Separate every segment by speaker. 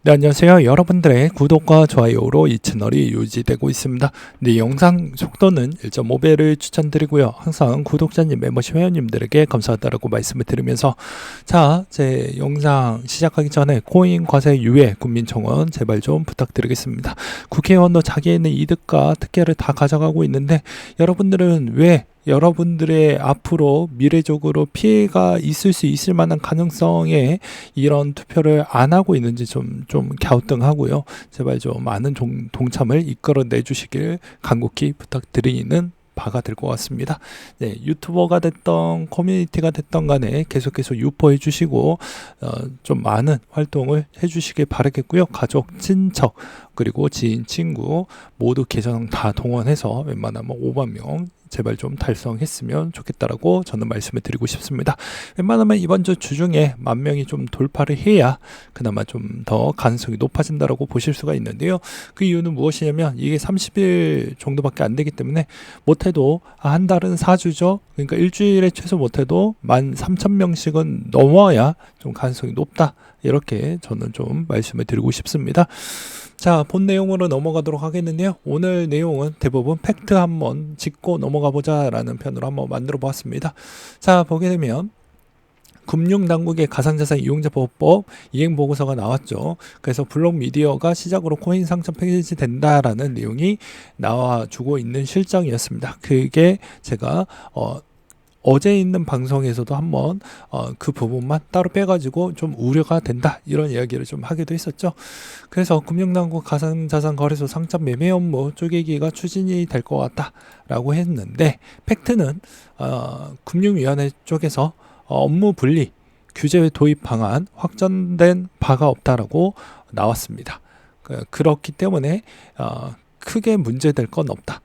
Speaker 1: 네, 안녕하세요. 여러분들의 구독과 좋아요로 이 채널이 유지되고 있습니다. 네, 영상 속도는 1.5배를 추천드리고요. 항상 구독자님, 멤버십 회원님들에게 감사하다라고 말씀을 드리면서 제 영상 시작하기 전에 코인 과세 유예 국민청원 제발 좀 부탁드리겠습니다. 국회의원도 자기의 이득과 특혜를 다 가져가고 있는데 여러분들은 왜 여러분들의 앞으로 미래적으로 피해가 있을 수 있을 만한 가능성에 이런 투표를 안 하고 있는지 좀 갸우뚱하고요. 제발 좀 많은 동참을 이끌어내 주시길 간곡히 부탁드리는 바가 될 것 같습니다. 네, 유튜버가 됐던 커뮤니티가 됐던 간에 계속해서 유포해 주시고 좀 많은 활동을 해 주시길 바라겠고요. 가족, 친척, 그리고 지인, 친구 모두 계정 다 동원해서 웬만하면 5만 명 제발 좀 달성했으면 좋겠다라고 저는 말씀을 드리고 싶습니다. 웬만하면 이번 주 주중에 10,000명이 좀 돌파를 해야 그나마 좀 더 가능성이 높아진다라고 보실 수가 있는데요. 그 이유는 무엇이냐면 이게 30일 정도밖에 안 되기 때문에 못해도 한 달은 4주죠. 그러니까 일주일에 최소 못해도 13,000명씩은 넘어야 좀 가능성이 높다. 이렇게 저는 좀 말씀을 드리고 싶습니다. 자, 본 내용으로 넘어가도록 하겠는데요. 오늘 내용은 대부분 팩트 한번 짚고 넘어가 보자 라는 편으로 한번 만들어 보았습니다. 자, 보게 되면 금융당국의 가상자산 이용자 보호법 이행보고서가 나왔죠. 그래서 블록 미디어가 시작으로 코인 상점 폐지된다라는 내용이 나와주고 있는 실정이었습니다. 그게 제가 어제 있는 방송에서도 한번 그 부분만 따로 빼가지고 좀 우려가 된다 이런 이야기를 좀 하기도 했었죠. 그래서 금융당국 가상자산거래소 상점 매매 업무 쪼개기가 추진이 될 것 같다라고 했는데 팩트는 금융위원회 쪽에서 업무 분리 규제 도입 방안 확정된 바가 없다라고 나왔습니다. 그렇기 때문에 크게 문제될 건 없다.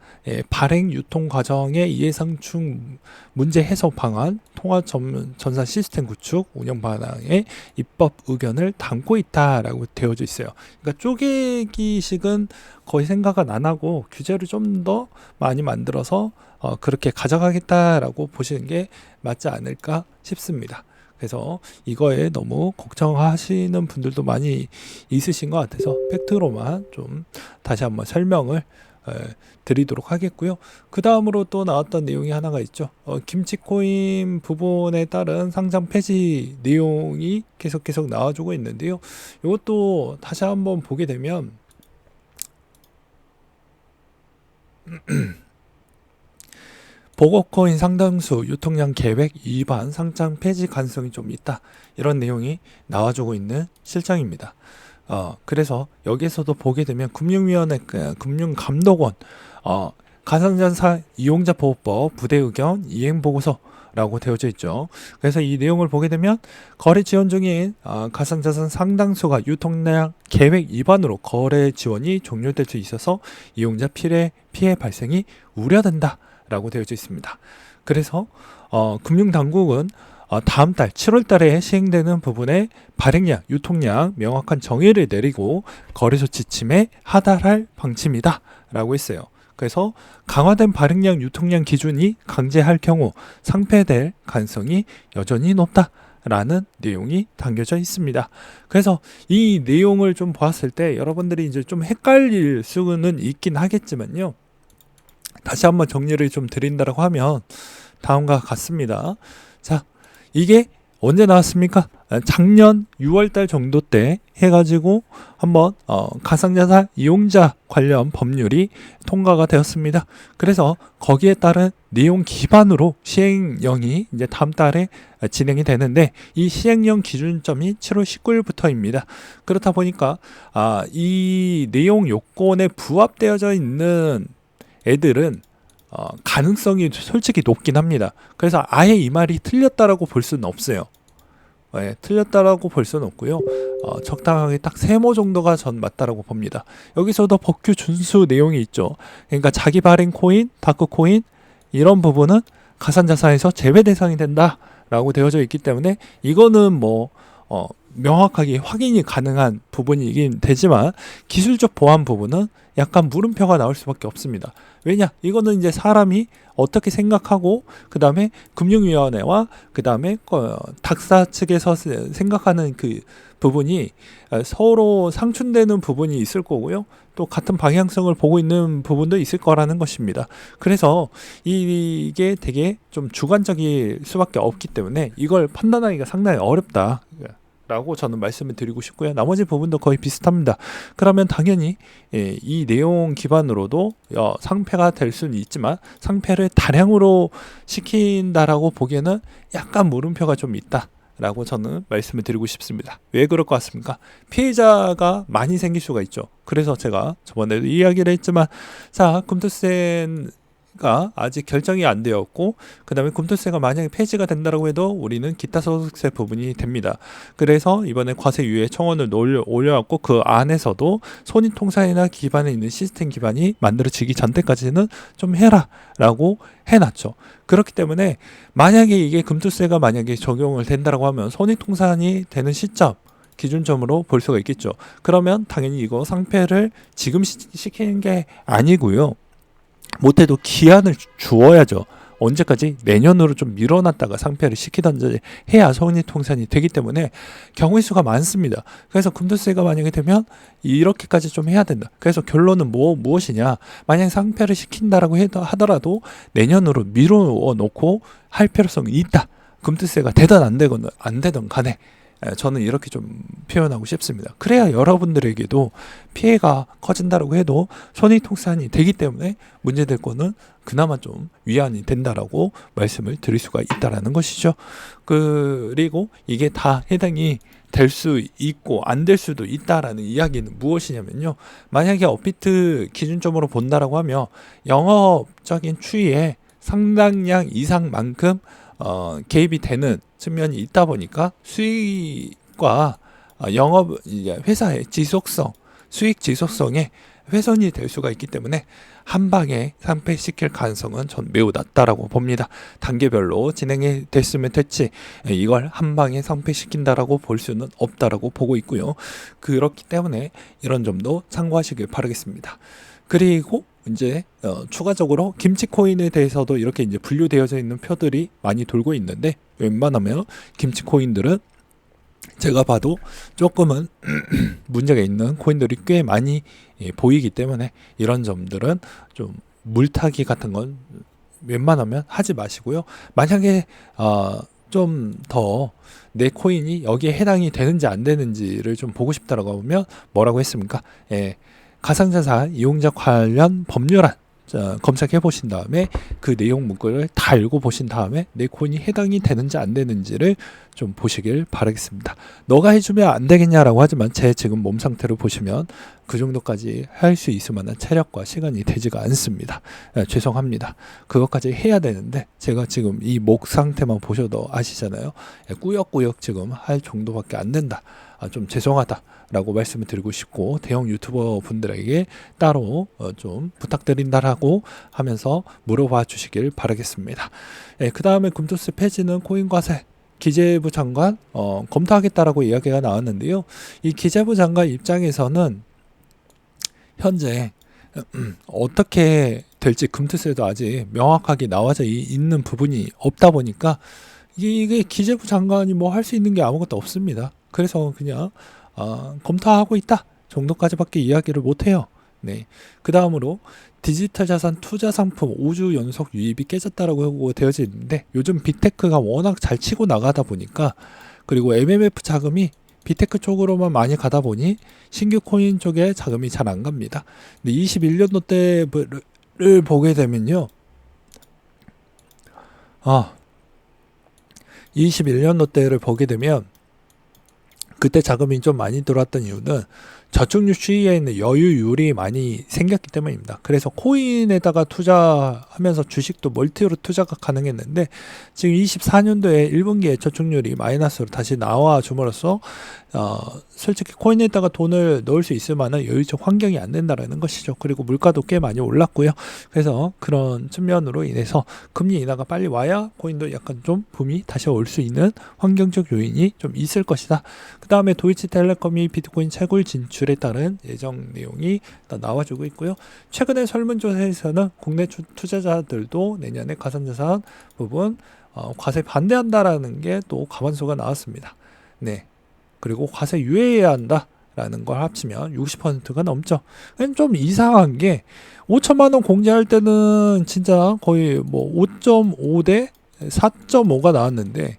Speaker 1: 발행 유통 과정의 예상충 문제 해소 방안, 통화 전산 시스템 구축, 운영 방향의 입법 의견을 담고 있다라고 되어져 있어요. 그러니까 쪼개기식은 거의 생각은 안 하고 규제를 좀 더 많이 만들어서 그렇게 가져가겠다라고 보시는 게 맞지 않을까 싶습니다. 그래서 이거에 너무 걱정하시는 분들도 많이 있으신 것 같아서 팩트로만 좀 다시 한번 설명을 드리도록 하겠고요. 그 다음으로 또 나왔던 내용이 하나가 있죠. 김치코인 부분에 따른 상장 폐지 내용이 계속 나와주고 있는데요. 이것도 다시 한번 보게 되면 보고코인 상당수 유통량 계획 위반 상장 폐지 가능성이 좀 있다. 이런 내용이 나와주고 있는 실정입니다. 그래서 여기에서도 보게 되면 금융위원회, 금융감독원, 가상자산 이용자 보호법 부대 의견 이행 보고서라고 되어져 있죠. 그래서 이 내용을 보게 되면 거래 지원 중인 가상자산 상당수가 유통량 계획 위반으로 거래 지원이 종료될 수 있어서 이용자 피해 발생이 우려된다. 라고 되어져 있습니다. 그래서 금융당국은 다음 달 7월 달에 시행되는 부분에 발행량, 유통량 명확한 정의를 내리고 거래소 지침에 하달할 방침이다 라고 했어요. 그래서 강화된 발행량, 유통량 기준이 강제할 경우 상폐될 가능성이 여전히 높다 라는 내용이 담겨져 있습니다. 그래서 이 내용을 좀 보았을 때 여러분들이 이제 좀 헷갈릴 수는 있긴 하겠지만요. 다시 한번 정리를 좀 드린다고 하면 다음과 같습니다. 자, 이게 언제 나왔습니까? 작년 6월달 정도 때 해가지고 한번 가상자산 이용자 관련 법률이 통과가 되었습니다. 그래서 거기에 따른 내용 기반으로 시행령이 이제 다음 달에 진행이 되는데 이 시행령 기준점이 7월 19일부터입니다. 그렇다 보니까 이 내용 요건에 부합되어져 있는 애들은 가능성이 솔직히 높긴 합니다. 그래서 아예 이 말이 틀렸다라고 볼 수는 없어요. 틀렸다라고 볼 수는 없고요. 적당하게 딱 세모 정도가 전 맞다라고 봅니다. 여기서도 법규 준수 내용이 있죠. 그러니까 자기 발행 코인, 다크 코인 이런 부분은 가상자산에서 제외 대상이 된다라고 되어져 있기 때문에 이거는 명확하게 확인이 가능한 부분이긴 되지만 기술적 보안 부분은 약간 물음표가 나올 수밖에 없습니다. 왜냐? 이거는 이제 사람이 어떻게 생각하고 그 다음에 금융위원회와 그 다음에 닥사 측에서 생각하는 그 부분이 서로 상충되는 부분이 있을 거고요. 또 같은 방향성을 보고 있는 부분도 있을 거라는 것입니다. 그래서 이게 되게 좀 주관적일 수밖에 없기 때문에 이걸 판단하기가 상당히 어렵다 라고 저는 말씀을 드리고 싶고요. 나머지 부분도 거의 비슷합니다. 그러면 당연히 이 내용 기반으로도 상패가 될 수는 있지만 상패를 다량으로 시킨다라고 보기에는 약간 물음표가 좀 있다 라고 저는 말씀을 드리고 싶습니다. 왜 그럴 것 같습니까? 피해자가 많이 생길 수가 있죠. 그래서 제가 저번에도 이야기를 했지만 자, 금투세가 아직 결정이 안 되었고 그 다음에 금투세가 만약에 폐지가 된다고 해도 우리는 기타 소득세 부분이 됩니다. 그래서 이번에 과세 유예 청원을 올려왔고 그 안에서도 손익통산이나 기반에 있는 시스템 기반이 만들어지기 전때까지는 좀 해라 라고 해놨죠. 그렇기 때문에 만약에 이게 금투세가 만약에 적용을 된다고 하면 손익통산이 되는 시점 기준점으로 볼 수가 있겠죠. 그러면 당연히 이거 상패를 지금 시키는 게 아니고요. 못해도 기한을 주어야죠. 언제까지? 내년으로 좀 밀어놨다가 상패를 시키던지 해야 손익통산이 되기 때문에 경우의 수가 많습니다. 그래서 금투세가 만약에 되면 이렇게까지 좀 해야 된다. 그래서 결론은 무엇이냐? 만약 상패를 시킨다라고 하더라도 내년으로 밀어놓고 할 필요성이 있다. 금투세가 되든 안 되든 간에 저는 이렇게 좀 표현하고 싶습니다. 그래야 여러분들에게도 피해가 커진다라고 해도 손익통산이 되기 때문에 문제될 거는 그나마 좀 위안이 된다라고 말씀을 드릴 수가 있다라는 것이죠. 그리고 이게 다 해당이 될 수 있고 안 될 수도 있다라는 이야기는 무엇이냐면요. 만약에 업비트 기준점으로 본다라고 하면 영업적인 추이에 상당량 이상만큼 개입이 되는 측면이 있다 보니까 수익과 영업 회사의 지속성, 수익 지속성에 훼손이 될 수가 있기 때문에 한 방에 상패시킬 가능성은 전 매우 낮다라고 봅니다. 단계별로 진행이 됐으면 됐지 이걸 한 방에 상패시킨다라고 볼 수는 없다라고 보고 있고요. 그렇기 때문에 이런 점도 참고하시길 바라겠습니다. 그리고 이제 추가적으로 김치코인에 대해서도 이렇게 이제 분류되어져 있는 표들이 많이 돌고 있는데 웬만하면 김치코인들은 제가 봐도 조금은 문제가 있는 코인들이 꽤 많이 보이기 때문에 이런 점들은 좀 물타기 같은 건 웬만하면 하지 마시고요. 만약에 좀 더 내 코인이 여기에 해당이 되는지 안 되는지를 좀 보고 싶다라고 하면 뭐라고 했습니까? 가상자산 이용자 관련 법률안 검색해 보신 다음에 그 내용 문구를 다 읽어보신 다음에 내 코인이 해당이 되는지 안 되는지를 좀 보시길 바라겠습니다. 너가 해주면 안 되겠냐라고 하지만 제 지금 몸 상태를 보시면 그 정도까지 할 수 있을 만한 체력과 시간이 되지가 않습니다. 죄송합니다. 그것까지 해야 되는데 제가 지금 이 목 상태만 보셔도 아시잖아요. 꾸역꾸역 지금 할 정도밖에 안 된다. 좀 죄송하다 라고 말씀을 드리고 싶고 대형 유튜버 분들에게 따로 좀 부탁드린다라고 하면서 물어봐 주시길 바라겠습니다. 그 다음에 금투세 폐지는 코인과세 기재부 장관 검토하겠다라고 이야기가 나왔는데요. 이 기재부 장관 입장에서는 현재 어떻게 될지 금투세도 아직 명확하게 나와져 있는 부분이 없다 보니까 이게 기재부 장관이 뭐 할 수 있는 게 아무것도 없습니다. 그래서 그냥 검토하고 있다 정도까지밖에 이야기를 못해요. 네. 그 다음으로 디지털 자산 투자 상품 5주 연속 유입이 깨졌다라고 되어져 있는데 요즘 빅테크가 워낙 잘 치고 나가다 보니까 그리고 MMF 자금이 빅테크 쪽으로만 많이 가다 보니 신규 코인 쪽에 자금이 잘 안 갑니다. 근데 21년도 때를 보게 되면요. 21년도 때를 보게 되면 그때 자금이 좀 많이 들어왔던 이유는 저축률 추이에 있는 여유율이 많이 생겼기 때문입니다. 그래서 코인에다가 투자하면서 주식도 멀티로 투자가 가능했는데 지금 24년도에 1분기에 저축률이 마이너스로 다시 나와 줌으로써 솔직히 코인에다가 돈을 넣을 수 있을 만한 여유적 환경이 안 된다라는 것이죠. 그리고 물가도 꽤 많이 올랐고요. 그래서 그런 측면으로 인해서 금리 인하가 빨리 와야 코인도 약간 좀 붐이 다시 올 수 있는 환경적 요인이 좀 있을 것이다. 그 다음에 도이치텔레콤이 비트코인 채굴 진출에 따른 예정 내용이 나와주고 있고요. 최근에 설문조사에서는 국내 투자자들도 내년에 가상자산 부분 과세 반대한다라는 게 또 과반수가 나왔습니다. 네. 그리고 과세 유예해야 한다라는 걸 합치면 60%가 넘죠. 좀 이상한 게 5천만 원 공제할 때는 진짜 거의 뭐 5.5 대 4.5가 나왔는데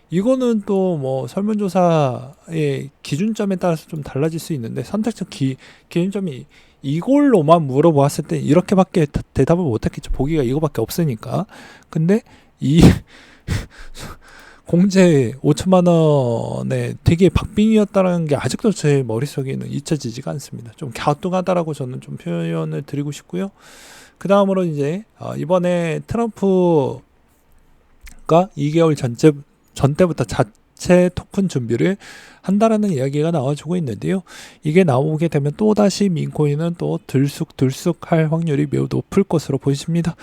Speaker 1: 이거는 또 뭐 설문조사의 기준점에 따라서 좀 달라질 수 있는데 선택적 기준점이 이걸로만 물어보았을 때 이렇게밖에 대답을 못했겠죠. 보기가 이거밖에 없으니까. 근데 이 공제 5천만 원에 되게 박빙이었다는 게 아직도 제 머릿속에는 잊혀지지가 않습니다. 좀 갸우뚱하다라고 저는 좀 표현을 드리고 싶고요. 그 다음으로 이제 이번에 트럼프가 2개월 전때부터 자체 토큰 준비를 한다라는 이야기가 나와주고 있는데요. 이게 나오게 되면 또다시 민코인은 또 들쑥할 확률이 매우 높을 것으로 보입니다.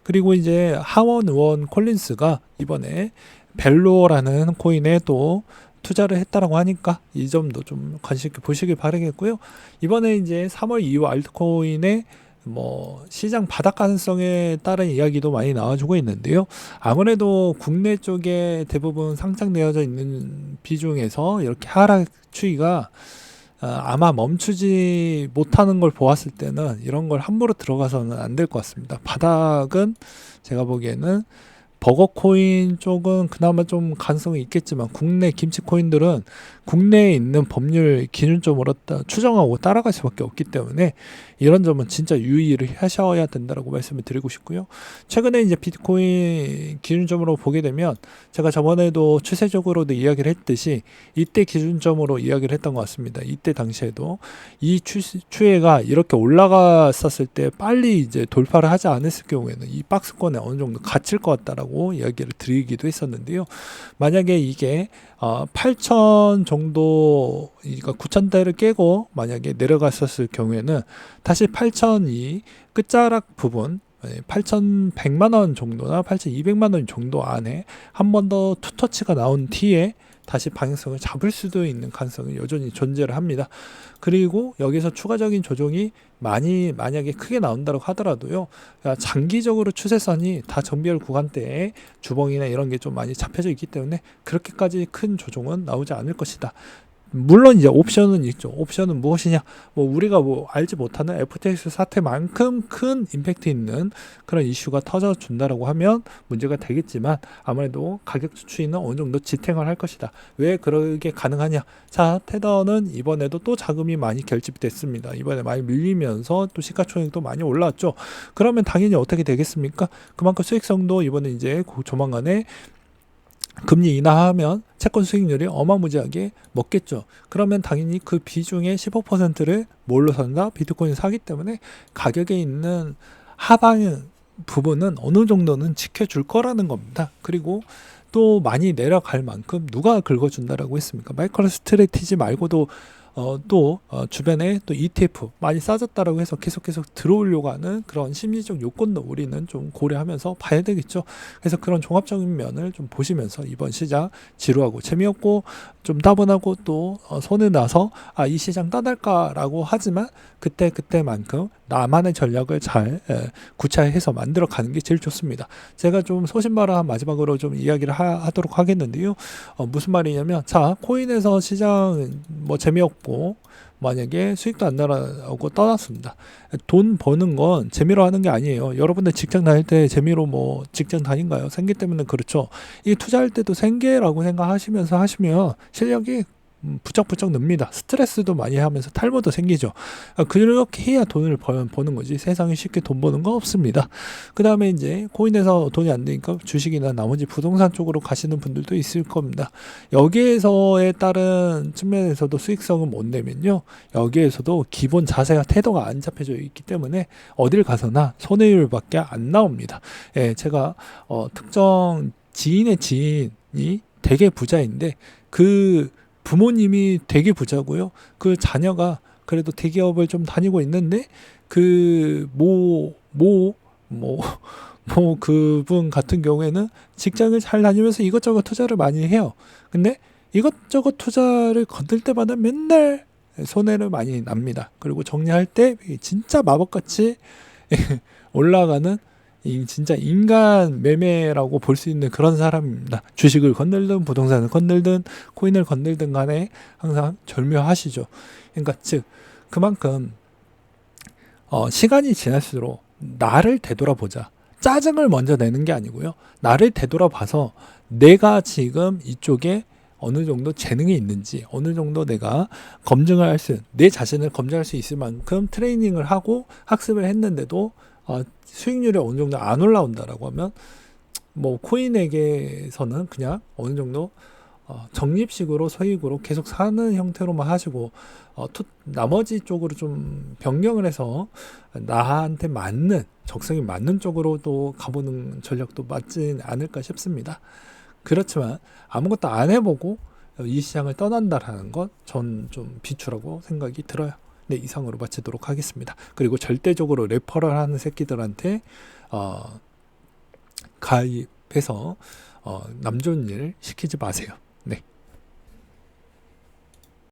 Speaker 1: 그리고 이제 하원 의원 콜린스가 이번에 벨로라는 코인에 또 투자를 했다라고 하니까 이 점도 좀 관심 있게 보시길 바라겠고요. 이번에 이제 3월 이후 알트코인의 뭐 시장 바닥 가능성에 따른 이야기도 많이 나와주고 있는데요. 아무래도 국내 쪽에 대부분 상장되어져 있는 비중에서 이렇게 하락 추이가 아마 멈추지 못하는 걸 보았을 때는 이런 걸 함부로 들어가서는 안 될 것 같습니다. 바닥은 제가 보기에는 버거코인 쪽은 그나마 좀 가능성이 있겠지만 국내 김치코인들은 국내에 있는 법률 기준점으로 추정하고 따라갈 수밖에 없기 때문에 이런 점은 진짜 유의를 하셔야 된다고 말씀을 드리고 싶고요. 최근에 이제 비트코인 기준점으로 보게 되면 제가 저번에도 추세적으로도 이야기를 했듯이 이때 기준점으로 이야기를 했던 것 같습니다. 이때 당시에도 이 추세가 이렇게 올라갔었을 때 빨리 이제 돌파를 하지 않았을 경우에는 이 박스권에 어느 정도 갇힐 것 같다라고 이야기를 드리기도 했었는데요. 만약에 이게 8,000 정도, 그러니까 9,000대를 깨고 만약에 내려갔었을 경우에는 다시 8,000이 끝자락 부분 8,100만 원 정도나 8,200만 원 정도 안에 한 번 더 투터치가 나온 뒤에 다시 방향성을 잡을 수도 있는 가능성이 여전히 존재를 합니다. 그리고 여기서 추가적인 조정이 만약에 크게 나온다고 하더라도요, 장기적으로 추세선이 다 정비열 구간대에 주봉이나 이런 게 좀 많이 잡혀져 있기 때문에 그렇게까지 큰 조정은 나오지 않을 것이다. 물론 이제 옵션은 있죠. 옵션은 무엇이냐? 뭐 우리가 뭐 알지 못하는 FTX 사태만큼 큰 임팩트 있는 그런 이슈가 터져준다라고 하면 문제가 되겠지만 아무래도 가격 추이는 어느 정도 지탱을 할 것이다. 왜 그러게 가능하냐? 자, 테더는 이번에도 또 자금이 많이 결집됐습니다. 이번에 많이 밀리면서 또 시가총액도 많이 올라왔죠. 그러면 당연히 어떻게 되겠습니까? 그만큼 수익성도 이번에 이제 조만간에 금리 인하하면 채권 수익률이 어마무지하게 먹겠죠. 그러면 당연히 그 비중의 15%를 뭘로 산다? 비트코인 사기 때문에 가격에 있는 하방 부분은 어느 정도는 지켜줄 거라는 겁니다. 그리고 또 많이 내려갈 만큼 누가 긁어준다라고 했습니까? 마이크로 스트래티지 말고도 주변에 또 ETF 많이 싸졌다라고 해서 계속 들어오려고 하는 그런 심리적 요건도 우리는 좀 고려하면서 봐야 되겠죠. 그래서 그런 종합적인 면을 좀 보시면서 이번 시장 지루하고 재미없고 좀 따분하고 또 손을 놔서 이 시장 떠날까라고 하지만 그때만큼 나만의 전략을 잘 구체화해서 만들어 가는 게 제일 좋습니다. 제가 좀 소신발언 마지막으로 좀 이야기를 하도록 하겠는데요. 무슨 말이냐면, 자, 코인에서 시장 뭐 재미없고 만약에 수익도 안 나라고 떠났습니다. 돈 버는 건 재미로 하는 게 아니에요. 여러분들 직장 다닐 때 재미로 뭐 직장 다닌가요? 생계 때문에 그렇죠. 이 투자할 때도 생계라고 생각하시면서 하시면 실력이 부쩍부쩍 늡니다. 스트레스도 많이 하면서 탈모도 생기죠. 그렇게 해야 돈을 버는 거지 세상에 쉽게 돈 버는 거 없습니다. 그 다음에 이제 코인에서 돈이 안 되니까 주식이나 나머지 부동산 쪽으로 가시는 분들도 있을 겁니다. 여기에서에 따른 측면에서도 수익성은 못 내면요, 여기에서도 기본 자세가 태도가 안 잡혀져 있기 때문에 어딜 가서나 손해율밖에 안 나옵니다. 제가 특정 지인의 지인이 되게 부자인데 그 부모님이 되게 부자고요. 그 자녀가 그래도 대기업을 좀 다니고 있는데 그분 같은 경우에는 직장을 잘 다니면서 이것저것 투자를 많이 해요. 근데 이것저것 투자를 건들 때마다 맨날 손해를 많이 납니다. 그리고 정리할 때 진짜 마법같이 올라가는 진짜 인간 매매라고 볼 수 있는 그런 사람입니다. 주식을 건들든 부동산을 건들든 코인을 건들든 간에 항상 절묘하시죠. 그러니까 즉 그만큼 시간이 지날수록 나를 되돌아보자. 짜증을 먼저 내는 게 아니고요. 나를 되돌아봐서 내가 지금 이쪽에 어느 정도 재능이 있는지, 어느 정도 내가 내 자신을 검증할 수 있을 만큼 트레이닝을 하고 학습을 했는데도 수익률이 어느 정도 안 올라온다라고 하면 코인에게서는 그냥 어느 정도 적립식으로 소액으로 계속 사는 형태로만 하시고 나머지 쪽으로 좀 변경을 해서 나한테 맞는 적성이 맞는 쪽으로도 가보는 전략도 맞지 않을까 싶습니다. 그렇지만 아무것도 안 해보고 이 시장을 떠난다라는 것 전 좀 비추라고 생각이 들어요. 네, 이상으로 마치도록 하겠습니다. 그리고 절대적으로 레퍼럴 하는 새끼들한테 가입해서 남 좋은 일 시키지 마세요.